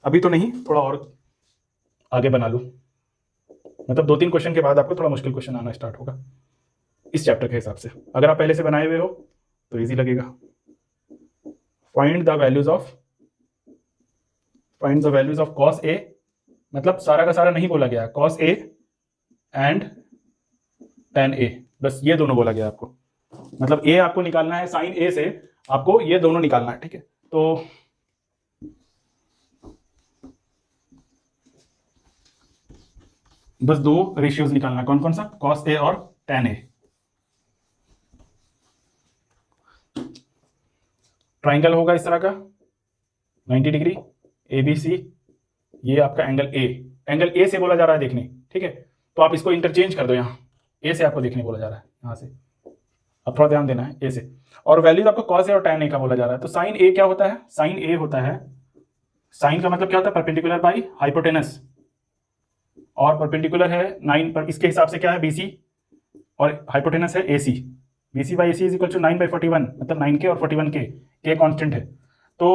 अभी तो नहीं, थोड़ा और आगे बना लूँ, मतलब 2-3 क्वेश्चन के बाद आपको थोड़ा मुश्किल क्वेश्चन आना स्टार्ट होगा इस चैप्टर के हिसाब से। अगर आप पहले से बनाए हुए हो तो इजी लगेगा। Find the values of cos A, मतलब सारा का सारा नहीं बोला गया, cos A and tan A, बस ये दोनों बोला गया आपको। मतलब ए आपको निकालना है, साइन ए से आपको ये दोनों निकालना है, ठीक है। तो बस 2 रेशियोज निकालना है, कौन कौन सा, कॉस ए और टेन ए। ट्राइंगल होगा इस तरह का 90 डिग्री ए बी सी, ये आपका एंगल ए से बोला जा रहा है देखने, ठीक है। तो आप इसको इंटरचेंज कर दो, यहाँ ए से आपको देखने बोला जा रहा है, यहाँ से अब थोड़ा ध्यान देना है ए से। और वैल्यूज आपको कॉस ए और tan ए का बोला जा रहा है। तो साइन ए क्या होता है, साइन ए होता है, साइन का मतलब क्या होता है, परपेंडिकुलर बाई हाइपोटेनस, और परपेंडिकुलर है 9 पर, इसके हिसाब से क्या है BC, और हाइपोटेनस है AC। BC by AC is equal to 9/41, मतलब 9K और 41K, K कांस्टेंट है। तो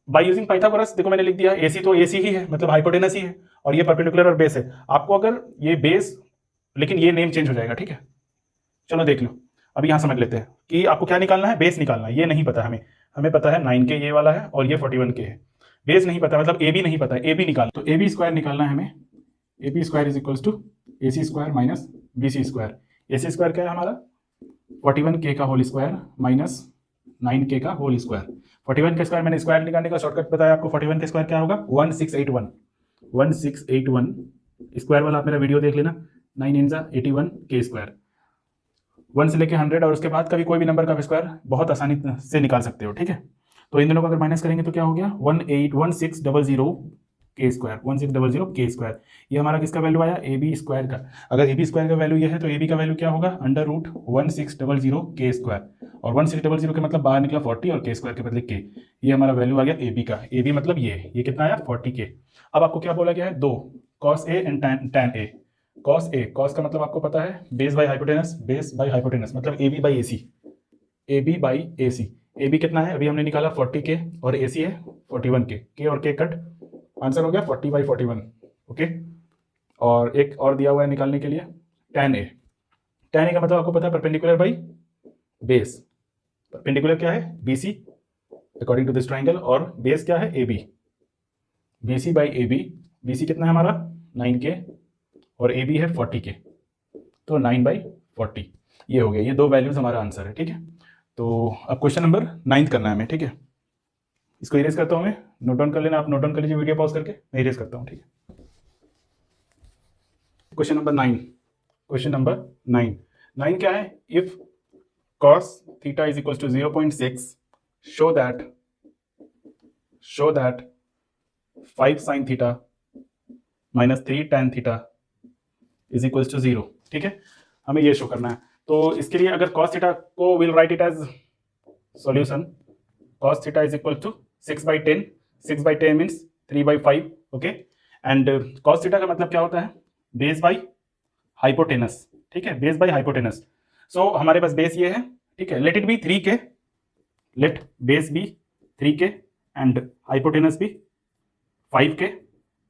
बाय यूजिंग पाइथागोरस, देखो मैंने लिख दिया AC तो AC ही है, मतलब हाइपोटेनस ही है, और ये परपेंडिकुलर और बेस है। आपको अगर ये बेस, लेकिन ये नेम चेंज हो जाएगा, ठीक है। चलो देख लो, अभी यहाँ समझ लेते हैं कि आपको क्या निकालना है, बेस निकालना है। ये नहीं पता हमें पता है 9K ये वाला है और ये 41K है। बेस नहीं पता, मतलब AB नहीं पता है, AB निकालना। तो AB स्क्वायर निकालना है हमें, AB square is equals to AC square minus BC square. AC square क्या है हमारा, 41K का होल स्क्वायर माइनस 9K का होल स्क्वायर। 41 का स्क्वायर मैंने स्क्वायर निकालने का शॉर्टकट बताया आपको। 41 का स्क्वायर क्या होगा, 1681। 1681 स्क्वायर वाला आप मेरा वीडियो देख लेना, 9 × 81 K स्क्वायर। 1 से लेके 100 और उसके बाद कभी कोई भी नंबर का स्क्वायर बहुत आसानी से निकाल सकते हो, ठीक है। तो इन दोनों को अगर माइनस करेंगे तो क्या हो गया, 1600 K स्क्वायर, 1600 K स्क्वायर। ये हमारा किसका वैल्यू आया, AB स्क्वायर का। अगर AB स्क्वायर का वैल्यू ये है तो AB का वैल्यू क्या होगा, √1600 K स्क्वायर। और 1600 के मतलब बाहर निकला 40 और K स्क्वायर के बदले K। ये हमारा वैल्यू आ गया AB का। AB मतलब ये कितना आया, 40K। अब आपको क्या बोला गया है, 2 cos A and tan A। cos A, cos का मतलब आपको पता है base by hypotenuse, base by hypotenuse मतलब AB by AC, AB by AC। AB कितना है, अभी हमने निकाला 40K, और AC है 41K, K और K कट, आंसर हो गया 40/41, ओके। और एक और दिया हुआ है निकालने के लिए, tan A। tan A का मतलब आपको पता है परपेंडिकुलर बाई बेस। परपेंडिकुलर क्या है, BC according to this triangle, और बेस क्या है, AB। BC by AB, BC कितना है हमारा 9K और AB है 40K, तो 9/40 ये हो गया। ये 2 वैल्यूज हमारा आंसर है, ठीक है। तो अब क्वेश्चन नंबर 9 करना है हमें, ठीक है। इसको इरेज करता हूं मैं, नोट डाउन कर लेना, आप नोट डाउन कर लीजिए वीडियो पॉज करके, मैं इरेज करता हूं, ठीक है। क्वेश्चन नंबर 9, क्वेश्चन नंबर 9 क्या है, if cos theta is equal to 0.6 show that 5 sin theta minus 3 tan theta is equal to 0, ठीक है। हमें ये शो करना है। तो इसके लिए अगर cos थीटा को will write it as solution, cos theta is equal to 6/10, 6/10 means 3/5, okay. And cos theta का मतलब क्या होता है, बेस बाई हाइपोटेनस, ठीक है, बेस बाई हाइपोटेनस। सो हमारे पास बेस ये है, ठीक है, let it be 3K, let base be 3K and hypotenuse be 5K।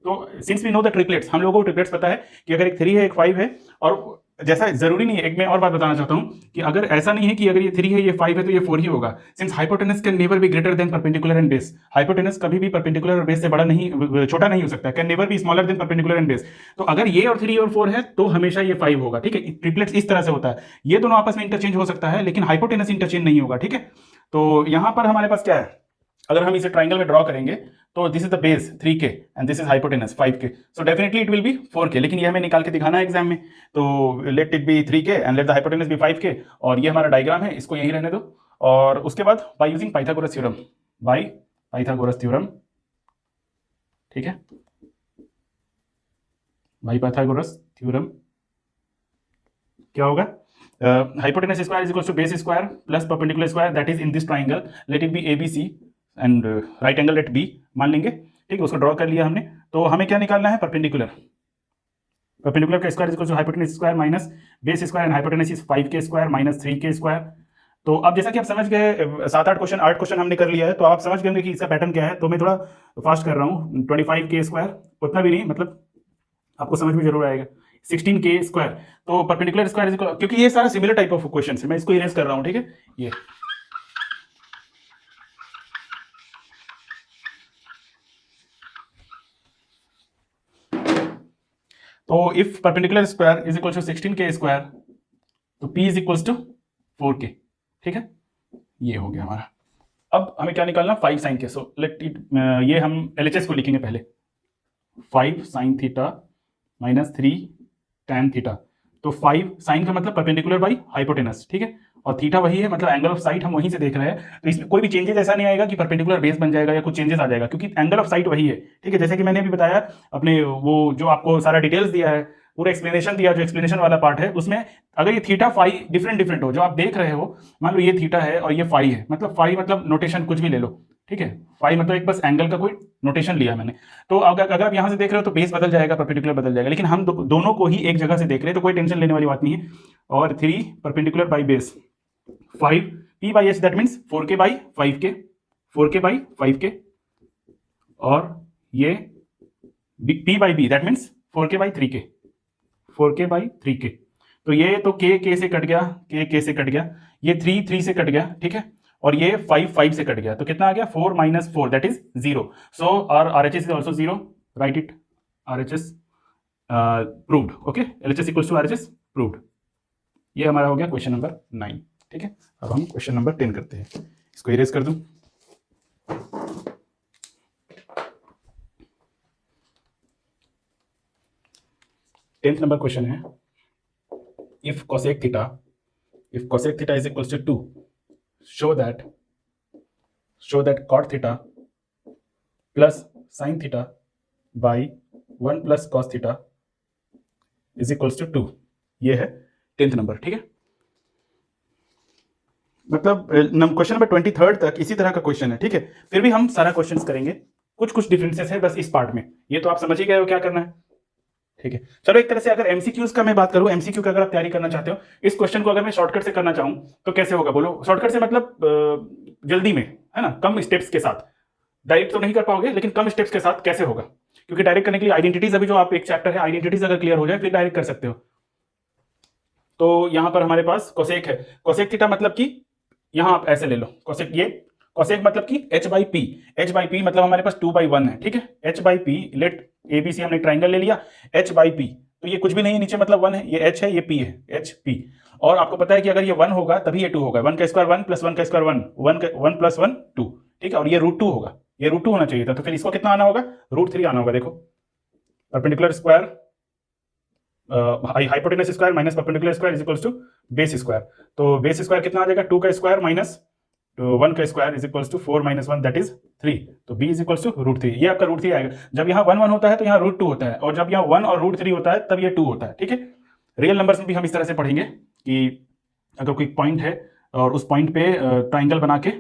तो since we know the triplets, हम लोगों को ट्रिपलेट्स पता है कि अगर एक 3 है एक 5 है, और जैसा जरूरी नहीं है, एक मैं और बात बताना चाहता हूं कि अगर ऐसा नहीं है कि अगर ये 3 है ये 5 है तो ये 4 ही होगा, since hypotenuse can never be greater than perpendicular and base. Hypotenuse कभी भी परपेंडिकुलर और बेस से बड़ा नहीं, छोटा नहीं हो सकता, can never be smaller than perpendicular and base. तो अगर ये और 3 और 4 है तो हमेशा ये 5 होगा, ठीक है। ट्रिपलेट्स इस तरह से होता है, ये दोनों आपस में इंटरचेंज हो सकता है लेकिन हाइपोटेनस इंटरचेंज नहीं होगा, ठीक है। तो यहां पर हमारे पास क्या है, अगर हम इसे ट्राइंगल में ड्रॉ करेंगे तो this is the base 3K and this is hypotenuse 5K, so definitely it will be 4K, लेकिन ये हमें निकाल के दिखाना है एग्जाम में। तो let it be 3K and let the hypotenuse be 5K, और ये हमारा डायग्राम है, इसको यहीं रहने दो। और उसके बाद by using Pythagoras theorem, by Pythagoras theorem, ठीक है, बाय पाइथागोरस थ्योरम क्या होगा, hypotenuse square is equal to base square plus perpendicular square that is in this triangle, let it be ABC and right angle let B मान लेंगे, ठीक है। उसको draw कर लिया हमने। तो हमें क्या निकालना है, परपेंडिकुलर का square is equal to hypotenuse square minus base square and hypotenuse is 5K square minus 3K square तो अब जैसा कि आप समझ गए 7-8 क्वेश्चन हमने कर लिया है, तो आप समझ गए होंगे कि इसका पैटर्न क्या है। तो मैं थोड़ा फास्ट कर रहा हूँ। 25k² उतना भी नहीं, मतलब आपको समझ में जरूर आएगा। 16k², तो परपेंडिकुलर स्क्वायर, क्योंकि ये सारा सिमिलर टाइप ऑफ क्वेश्चन है, मैं इसको इरेज कर रहा हूँ, ठीक है। ये तो if perpendicular square is equal to 16k², तो p is equal to 4k, ठीक है। ये हो गया हमारा। अब हमें क्या निकालना, 5 sin k। So let it, ये हम LHS को लिखेंगे पहले, 5 sin theta minus 3 tan theta. तो 5 sin का मतलब परपेंडिकुलर बाई हाइपोटेनस, ठीक है, और थीटा वही है, मतलब एंगल ऑफ साइट हम वहीं से देख रहे हैं। तो इसमें कोई भी चेंजेस ऐसा नहीं आएगा कि परपेंडिकुलर बेस बन जाएगा या कुछ चेंजेस आ जाएगा, क्योंकि एंगल ऑफ साइट वही है, ठीक है। जैसे कि मैंने अभी बताया अपने वो जो आपको सारा डिटेल्स दिया है, पूरा एक्सप्लेनेशन दिया, जो एक्सप्लेनेशन वाला पार्ट है उसमें अगर ये थीटा फाई डिफरेंट हो, जो आप देख रहे हो, मान लो ये थीटा है और ये फाई है, मतलब फाई मतलब नोटेशन कुछ भी ले लो, ठीक है। फाई मतलब एक बस एंगल का कोई नोटेशन लिया मैंने। तो अगर आप यहां से देख रहे हो तो बेस बदल जाएगा, परपेंडिकुलर बदल जाएगा, लेकिन हम दोनों को ही एक जगह से देख रहे हैं, तो कोई टेंशन लेने वाली बात नहीं है। और 3 perpendicular by base 5 p by h, that means 4k by 5k, 4k by 5k, और ये p by b, that means 4k by 3k, 4k by 3k। तो ये तो k से कट गया, k से कट गया, ये 3 से कट गया, ठीक है, और ये 5 से कट गया, तो कितना आ गया 4 माइनस 4, दैट इज 0। सो और RHS is also 0, right it, RHS proved, okay, LHS equals to RHS proved. ये हमारा हो गया क्वेश्चन नंबर 9, ठीक है। अब हम क्वेश्चन नंबर 10 करते हैं, इसको इरेज कर दूं। टेंथ नंबर क्वेश्चन है, if cosec theta is equals to 2, show that cot theta plus sin theta by 1 plus cos theta is equals to 2। ये है 10th नंबर, ठीक है। मतलब क्वेश्चन नंबर 23 तक इसी तरह का क्वेश्चन है, ठीक है। फिर भी हम सारा क्वेश्चंस करेंगे, कुछ डिफरेंसेस है बस इस पार्ट में। ये तो आप समझ ही गए हो क्या करना है, ठीक है। चलो एक तरह से अगर एमसीक्यूज का मैं बात करूं, एमसीक्यू का अगर आप तैयारी करना चाहते हो, इस क्वेश्चन को अगर मैं शॉर्टकट से करना चाहूं तो कैसे होगा बोलो। शॉर्टकट से मतलब जल्दी में, है ना, कम स्टेप्स के साथ। डायरेक्ट तो नहीं कर पाओगे, लेकिन कम स्टेप्स के साथ कैसे होगा, क्योंकि डायरेक्ट करने के लिए आइडेंटिटीज, अभी जो आप एक चैप्टर है आइडेंटिटीज अगर क्लियर हो जाए फिर डायरेक्ट कर सकते हो। तो यहां पर हमारे पास कोसेक है, कोसेक थीटा मतलब कि यहां आप ऐसे ले लो कोसेक, ये कोसेक मतलब कि h बाई पी मतलब हमारे पास 2/1 है, ठीक है। h बाई पी, लेट ABC हमने ट्राइंगल ले लिया, h बाई पी, तो ये कुछ भी नहीं है, नीचे मतलब 1 है, ये h है, ये p है, h p। और आपको पता है कि अगर ये 1 होगा तभी ये 2 होगा, 1 का स्क्वायर 1 प्लस 1 का स्क्वायर 1 प्लस 1 2, ठीक है। और ये √2 होगा, ये √2 होना चाहिए था, तो फिर इसको कितना आना होगा, √3 आना होगा। देखो perpendicular square hypotenuse square minus perpendicular square is equals to base square. तो बेस स्क्वायर कितना आ जाएगा, 2 का स्क्वायर माइनस 1 का square is equals to 4 minus 1, that is 3। तो b इज इक्वल्स टू √3, ये आपका √3 आएगा। जब यहाँ 1 1 होता है तो यहाँ √2 होता है, और जब यहाँ 1 और √3 होता है तब ये 2 होता है, ठीक है। रियल नंबर्स में भी हम इस तरह से पढ़ेंगे कि अगर कोई पॉइंट है और उस पॉइंट पे ट्राइंगल बना के,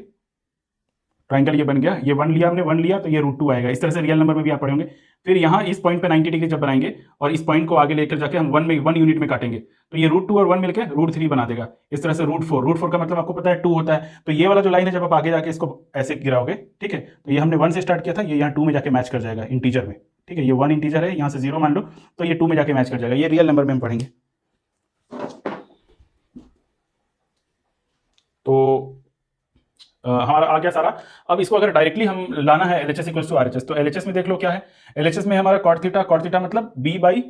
ट्राइंगल ये बन गया, ये 1 लिया हमने, 1 लिया तो ये √2 आएगा। इस तरह से रियल नंबर में भी आप पढ़ेंगे। फिर यहाँ इस पॉइंट पे 90 डिग्री जब बनाएंगे और इस पॉइंट को आगे लेकर जाके हम 1 यूनिट में काटेंगे, तो ये √2 और 1 मिलकर √3 बना देगा। इस तरह से √4 का मतलब आपको पता है 2 होता है। तो ये वाला जो लाइन है जब आप आगे जाके इसको ऐसे गिराओगे, ठीक है, तो ये हमने 1 से स्टार्ट किया था, ये यहाँ 2 में जाके मैच कर जाएगा इंटीजर में, ठीक है। ये 1 इंटीजर है, यहाँ से 0 मान लो, तो ये 2 में जाके मैच कर जाएगा। ये रियल नंबर में हम पढ़ेंगे। तो हमारा आ गया सारा। अब इसको अगर डायरेक्टली हम लाना है LHS इक्वल्स टू RHS, तो LHS में देख लो क्या है। LHS में हमारा कॉट थीटा मतलब b by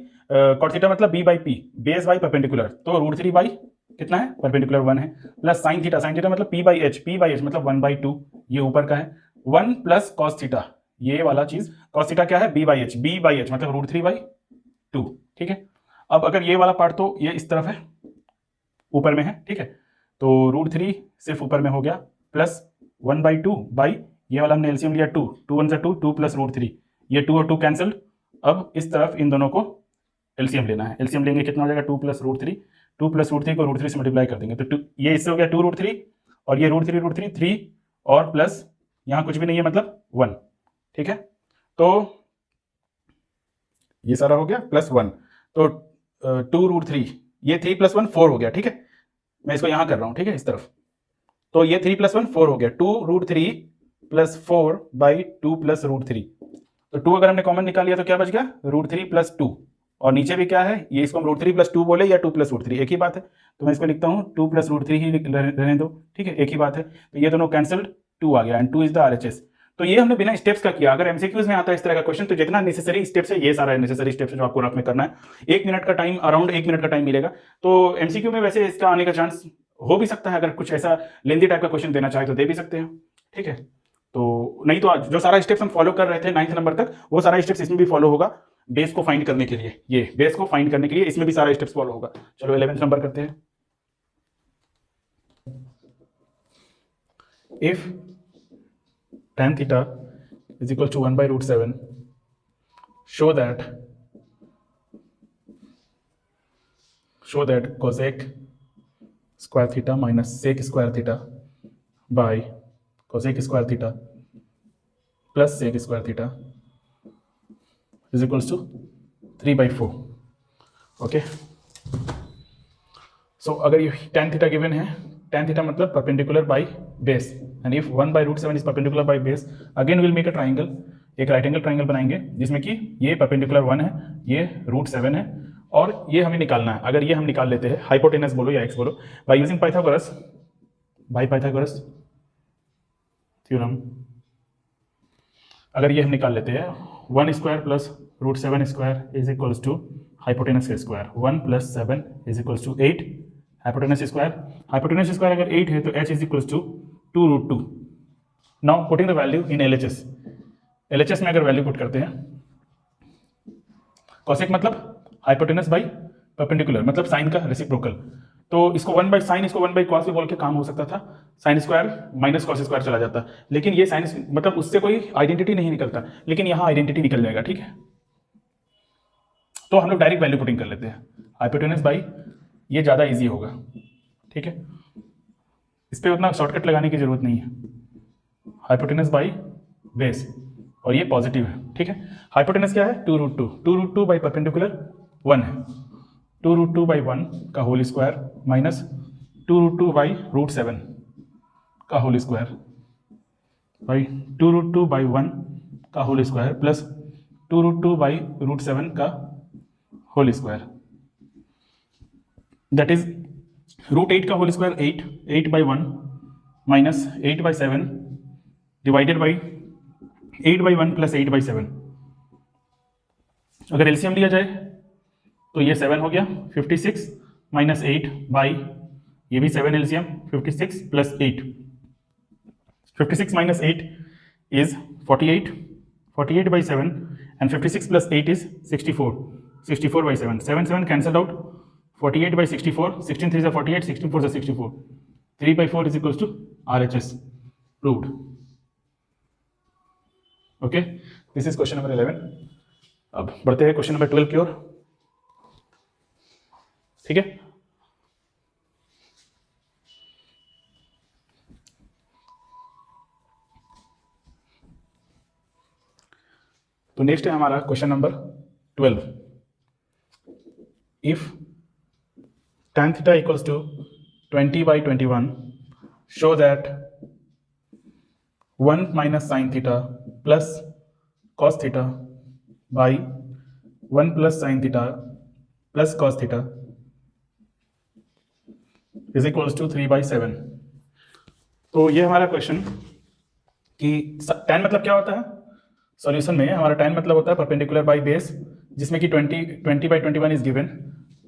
p, base by perpendicular, तो √3 बाई कितना है, परपेंडिकुलर 1 है, प्लस साइन थीटा मतलब p बाई h मतलब 1/2, ये ऊपर का है, 1 प्लस कॉस थीटा, ये वाला चीज कॉस थीटा क्या है, b बाई h मतलब √3/2, ठीक है। अब अगर ये वाला पार्ट तो ये इस तरफ है, ऊपर में है, ठीक है, तो √3 सिर्फ ऊपर में हो गया, प्लस 1/2 बाई ये वाला हमने एलसीएम लिया 2 1 से 2 प्लस √3, ये 2 और 2 कैंसल्ड। अब इस तरफ इन दोनों को एलसीएम लेना है, एलसीएम लेंगे कितना हो जाएगा, 2 प्लस √3, 2 प्लस √3 को √3 से मल्टीप्लाई कर देंगे, तो ये इससे हो गया 2√3, और ये √3 3, और प्लस यहाँ कुछ भी नहीं है मतलब 1, ठीक है। तो ये सारा हो गया प्लस 1, तो 2√3, ये 3 प्लस 1 4 हो गया, ठीक है। मैं इसको यहाँ कर रहा हूँ, ठीक है, इस तरफ तो ये 3 + 1 4 हो गया, 2√3 + 4 / 2 + √3। तो 2 अगर हमने कॉमन निकाल लिया तो क्या बच गया, √3 + 2, और नीचे भी क्या है, ये इसको हम √3 + 2 बोले या 2 + √3 एक ही बात है, तो मैं इसको लिखता हूँ 2 + √3 ही रहने दो, ठीक है, एक ही बात है। तो ये दोनों कैंसल्ड, 2 आ गया, एंड 2 इज द RHS। तो ये हमने बिना स्टेप्स का किया। अगर एमसीक्यूज में आता है इस तरह का क्वेश्चन तो जितना नेसेसरी स्टेप्स है, ये सारा नेसेसरी स्टेप्स है जो आपको रफ में करना है। 1 मिनट का टाइम, अराउंड 1 मिनट का टाइम मिलेगा। तो एमसीक्यू में वैसे इसका आने का चांस हो भी सकता है, अगर कुछ ऐसा लेंदी टाइप का क्वेश्चन देना चाहे तो दे भी सकते हैं, ठीक है। तो नहीं तो जो सारा स्टेप्स हम फॉलो कर रहे थे 9th नंबर तक, वो सारा स्टेप्स इसमें भी फॉलो होगा, बेस को फाइंड करने के लिए। ये बेस को फाइंड करने के लिए इसमें भी सारा स्टेप्स फॉलो होगा। चलो 11th नंबर करते हैं। If tan theta is equal to 1/√7, show that cosec square theta minus sec square theta by cosec square theta plus sec square theta is equals to 3/4. Okay, सो अगर ये tan theta given है, tan theta मतलब perpendicular by base, and if 1/√7 is perpendicular by base, again will make a triangle, एक right angle triangle बनाएंगे जिसमें कि ये perpendicular 1 है, ये √7 है, और ये हमें निकालना है। अगर ये हम निकाल लेते हैं, हाइपोटेनस बोलो या एक्स बोलो, by using Pythagoras, by Pythagoras theorem, अगर ये हम निकाल लेते हैं 1² + √7² इज इक्वल्स टू हाइपोटेनस का square, 1 + 7 is equals to 8, hypotenuse square अगर 8 है तो h is equals to 2√2। Now putting the value in LHS में अगर वैल्यू पुट करते हैं, कॉसेक मतलब हाइपोटेनस बाई परपेंडिकुलर मतलब साइन का रेसिप्रोकल, तो इसको 1/sin इसको 1/cos भी बोल के काम हो सकता था, sin square minus cos square चला जाता, लेकिन ये साइन मतलब उससे कोई आइडेंटिटी नहीं निकलता, लेकिन यहाँ आइडेंटिटी निकल जाएगा, ठीक है। तो हम लोग डायरेक्ट वैल्यू पुटिंग कर लेते हैं, हाइपोटेनस बाई ये ज़्यादा इजी होगा, ठीक है, इस पर उतना शॉर्टकट लगाने की जरूरत नहीं है, हाइपोटेनस बाई बेस, और ये पॉजिटिव है, ठीक है। हाइपोटेनस क्या है, 2√2 बाई परपेंडिकुलर 1 है, 2√2/1 का होल स्क्वायर माइनस 2√2/√7 का होल स्क्वायर बाई 2√2/1 का होल स्क्वायर प्लस 2√2/√7 का होल स्क्वायर, दैट इज √8 का whole square 8/1 minus 8/7 divided by 8/1 plus 8/7। अगर एलसीएम लिया जाए तो ये 7 हो गया, 56 माइनस 8 बाई ये भी 7 LCM, 56 plus 8, 56 minus 8 is 48, 48/7 and 56 plus 8 is 64, 64/7, 7 cancel out, 48/64, 16 3 is 48, 16 4 is 64, 3/4 is equals to RHS, proved. Okay, this is question number 11। अब बढ़ते हैं क्वेश्चन नंबर 12 की ओर, ठीक है। तो नेक्स्ट है हमारा question number 12। If tan theta equals to 20/21, show that 1 minus sin theta plus cos theta by 1 plus sin theta plus cos theta is equals to 3/7। तो ये हमारा क्वेश्चन कि tan मतलब क्या होता है, सॉल्यूशन में हमारा tan मतलब होता है परपेंडिकुलर बाय बेस, जिसमें कि 20/21 इज गिवन।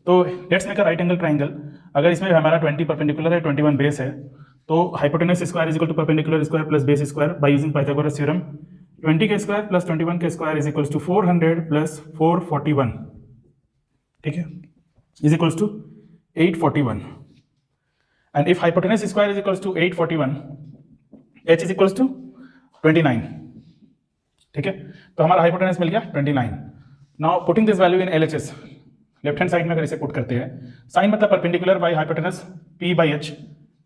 तो let's make a right angle triangle, अगर इसमें हमारा 20 परपेंडिकुलर है, 21 बेस है, तो hypotenuse square is equal to perpendicular square plus base square by using Pythagoras theorem, 20 के स्क्वायर प्लस 21 के स्क्वायर इज इक्वल्स टू 400 प्लस 441, ठीक है, is equals to 841, and if hypotenuse square is equals to 841, h is equals to 29, ठीक है। तो हमारा hypotenuse मिल गया 29। Now putting this value in LHS, left hand side में अगर इसे पुट करते हैं, साइन मतलब परपेंडिकुलर बाय हाइपोटेनस p/h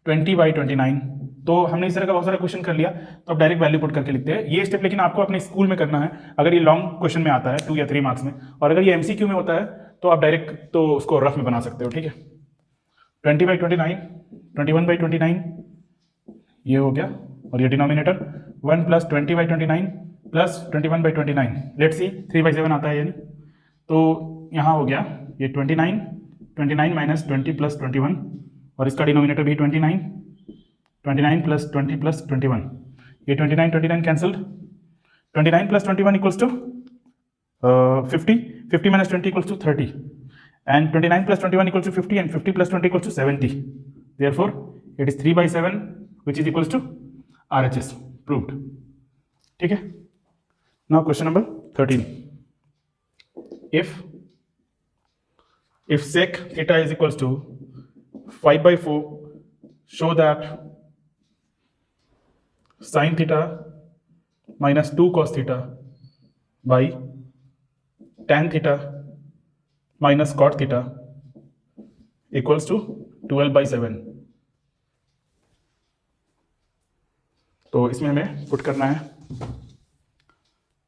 20/29, तो हमने इस तरह का बहुत सारा क्वेश्चन कर लिया, तो अब डायरेक्ट वैल्यू पुट करके लिखते हैं। ये स्टेप लेकिन आपको अपने स्कूल में करना है, अगर ये लॉन्ग क्वेश्चन में आता है 2 या 3 मार्क्स में, और अगर ये MCQ में होता है तो आप डायरेक्ट तो उसको रफ में बना सकते हो, ठीक है। 20/29, 21/29, ये हो गया, और ये denominator 1 plus 20/29 plus 21/29, let's see 3/7 आता है यानी, तो यहाँ हो गया ये 29 माइनस 20 प्लस 21, और इसका डिनोमिनेटर भी 29 प्लस 20 प्लस 21, ये 29 cancelled, 29 plus 21 equals to 50 minus 20 equals to 30, and 29 plus 21 equals to 50, and 50 plus 20 equals to 70. Therefore, it is 3/7, which is equals to RHS. Proved. ठीक है. Now question number 13. If sec theta is equals to 5/4, show that sin theta minus 2 cos theta by tan theta minus cot theta equals to 12/7। तो इसमें हमें put करना है,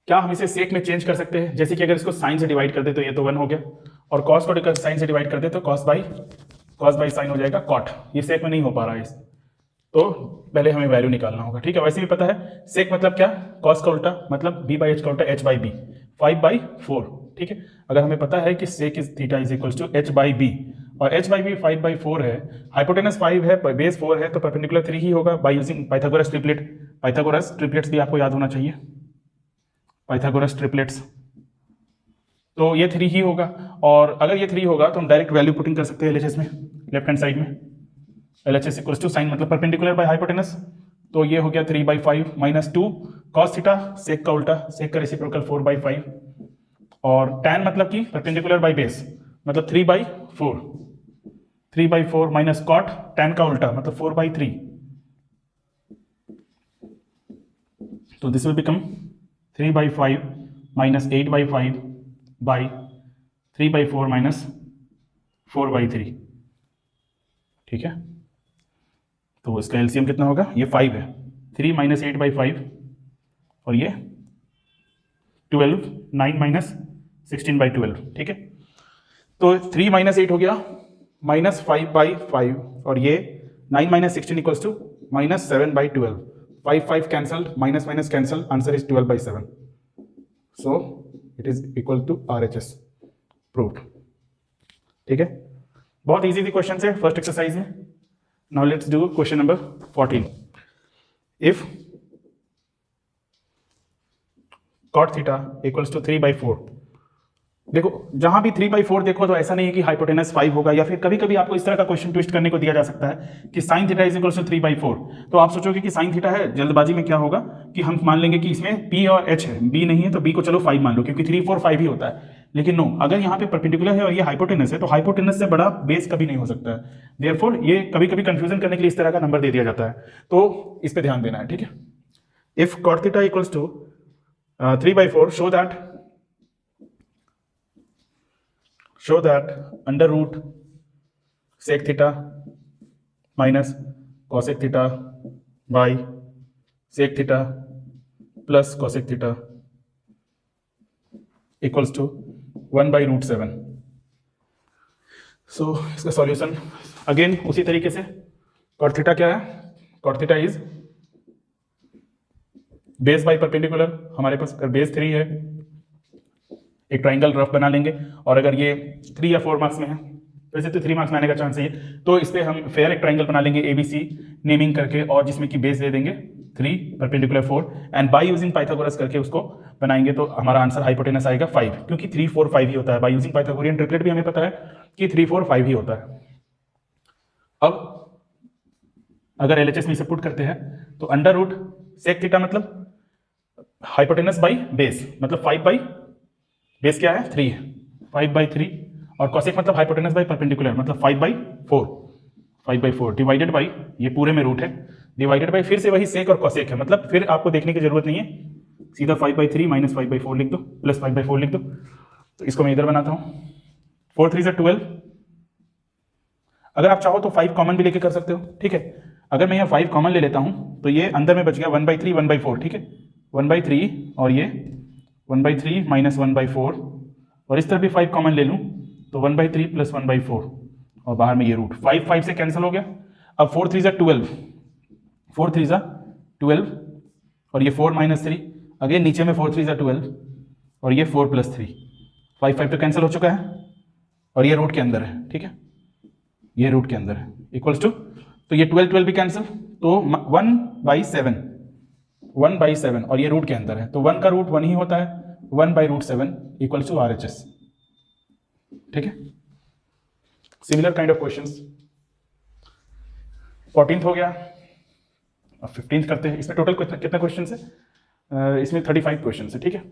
क्या हम इसे सेक में चेंज कर सकते हैं? जैसे कि अगर इसको साइन से डिवाइड कर दे तो ये तो 1 हो गया, और कॉस को साइन से डिवाइड कर दे तो कॉस बाई साइन हो जाएगा कॉट। ये सेक में नहीं हो पा रहा है, तो पहले हमें वैल्यू निकालना होगा। ठीक है, वैसे भी पता है सेक मतलब क्या, कॉस का उल्टा मतलब b/h का उल्टा h/b, 5/4। ठीक है, अगर हमें पता है कि sec is theta is equals to h/b, और h/b 5/4 है, हाइपोटेनस 5 है, बेस 4 है, तो परपेंडिकुलर 3 ही होगा bye using Pythagoras triplet. Pythagoras triplets भी आपको याद होना चाहिए, पाइथागोरस ट्रिपलेट्स, तो ये 3 ही होगा। और अगर ये 3 होगा तो हम डायरेक्ट वैल्यू पुटिंग कर सकते हैं LHS में, लेफ्ट हैंड साइड में। LHS इक्वल्स टू साइन मतलब परपेंडिकुलर बाय हाइपोटेनस, तो ये हो गया 3/5 माइनस 2 कॉस थीटा, सेक का उल्टा, सेक का रेसिप्रोकल 4/5, और tan मतलब कि परपेंडिकुलर बाय बेस मतलब 3/4, 3/4 माइनस कॉट, tan का उल्टा मतलब 4/3, तो this will become 3/5 minus 8/5 by 3/4 minus 4/3। ठीक है, तो इसका एलसीएम कितना होगा, ये 5 है, 3 माइनस 8/5, और ये 12, 9 माइनस 16/12। ठीक है, तो 3 माइनस 8 हो गया माइनस 5/5, और ये 9 minus 16 equals to minus 7/12, 5 cancelled, minus minus cancel, answer is 12/7, so it is equal to RHS। Proved. ठीक है, बहुत इजी थी क्वेश्चन से फर्स्ट एक्सरसाइज में। Now let's do question number 14। If cot theta equals to 3/4, देखो जहां भी 3/4 देखो तो ऐसा नहीं है कि हाइपोटेनस 5 होगा, या फिर कभी कभी आपको इस तरह का क्वेश्चन ट्विस्ट करने को दिया जा सकता है कि sine theta is equals to 3/4, तो आप सोचोगे कि साइन थीटा है, जल्दबाजी में क्या होगा कि हम मान लेंगे कि इसमें p और h है, b नहीं है तो b को चलो 5 मान लो, क्योंकि 3, 4, 5 ही होता है। लेकिन नो, अगर यहाँ पे परपेंडिकुलर है और ये हाइपोटेनस है, तो हाइपोटेनस से बड़ा बेस कभी नहीं हो सकता है। देयरफॉर ये कभी कभी कंफ्यूजन करने के लिए इस तरह का नंबर दे दिया जाता है, तो इस पे ध्यान देना है। ठीक है, if cot theta equals to 3/4, show that under root sec theta minus cosec theta by sec theta plus cosec theta equals to 1/√7। सो इसका सॉल्यूशन अगेन उसी तरीके से, cot थीटा क्या है, cot theta is base by perpendicular, हमारे पास base 3 है, एक triangle rough बना लेंगे, और अगर ये 3 या 4 मार्क्स में है, वैसे तो 3 मार्क्स में आने का चांस है, तो इस पर हम फेयर एक ट्राइंगल बना लेंगे ABC नेमिंग करके, और जिसमें कि बेस दे देंगे 3, perpendicular 4, and bye using Pythagoras करके उसको बनाएंगे, तो हमारा आंसर हाइपोटेनस आएगा 5, क्योंकि 3, 4, 5 ही होता है। बाय यूजिंग पाइथागोरियन ट्रिपलेट भी हमें पता है कि 3, 4, 5 ही होता है। अब अगर LHS में इसे पुट करते हैं तो अंडर रूट सेक थीटा मतलब हाइपोटेनस बाई बेस मतलब 5 बाई बेस क्या है 3 है, 5/3, और कॉसेक मतलब हाइपोटेनस बाई परपेंडिकुलर मतलब 5/4 डिवाइडेड बाई ये पूरे में रूट है, डिवाइडेड बाई फिर से वही सेक और कॉसेक है, मतलब फिर आपको देखने की जरूरत नहीं है, सीधा 5/3 माइनस 5/4 लिख दो, प्लस 5/4 लिख दो। तो इसको मैं इधर बनाता हूँ, 4 3 से 12, अगर आप चाहो तो 5 कॉमन भी लेके कर सकते हो। ठीक है, अगर मैं यहाँ 5 कॉमन ले लेता हूँ तो ये अंदर में बच गया 1/3 1/4। ठीक है, 1/3 और ये 1/3 माइनस 1/4, और इस तरफ भी 5 कॉमन ले लूँ तो 1/3 प्लस 1/4, और बाहर में ये रूट 5 5 से कैंसिल हो गया। अब 4 3 से 12, 4 3 ज़ा 12 और ये 4 माइनस 3, अगेन नीचे में 4 3 ज़ा 12 और ये 4 प्लस 3, 5 5 तो कैंसिल हो चुका है और ये रूट के अंदर है, ठीक है, ये रूट के अंदर है, इक्वल्स टू, तो ये 12 12 भी कैंसिल, तो 1/7, 1/7 और ये रूट के अंदर है, तो 1 का रूट 1 ही होता है, 1/√7 इक्वल्स टू RHS, ठीक है। Similar kind of questions 14th हो गया, अब 15th करते हैं। इसमें टोटल कितने क्वेश्चन है, इसमें 35 क्वेश्चन है, ठीक है।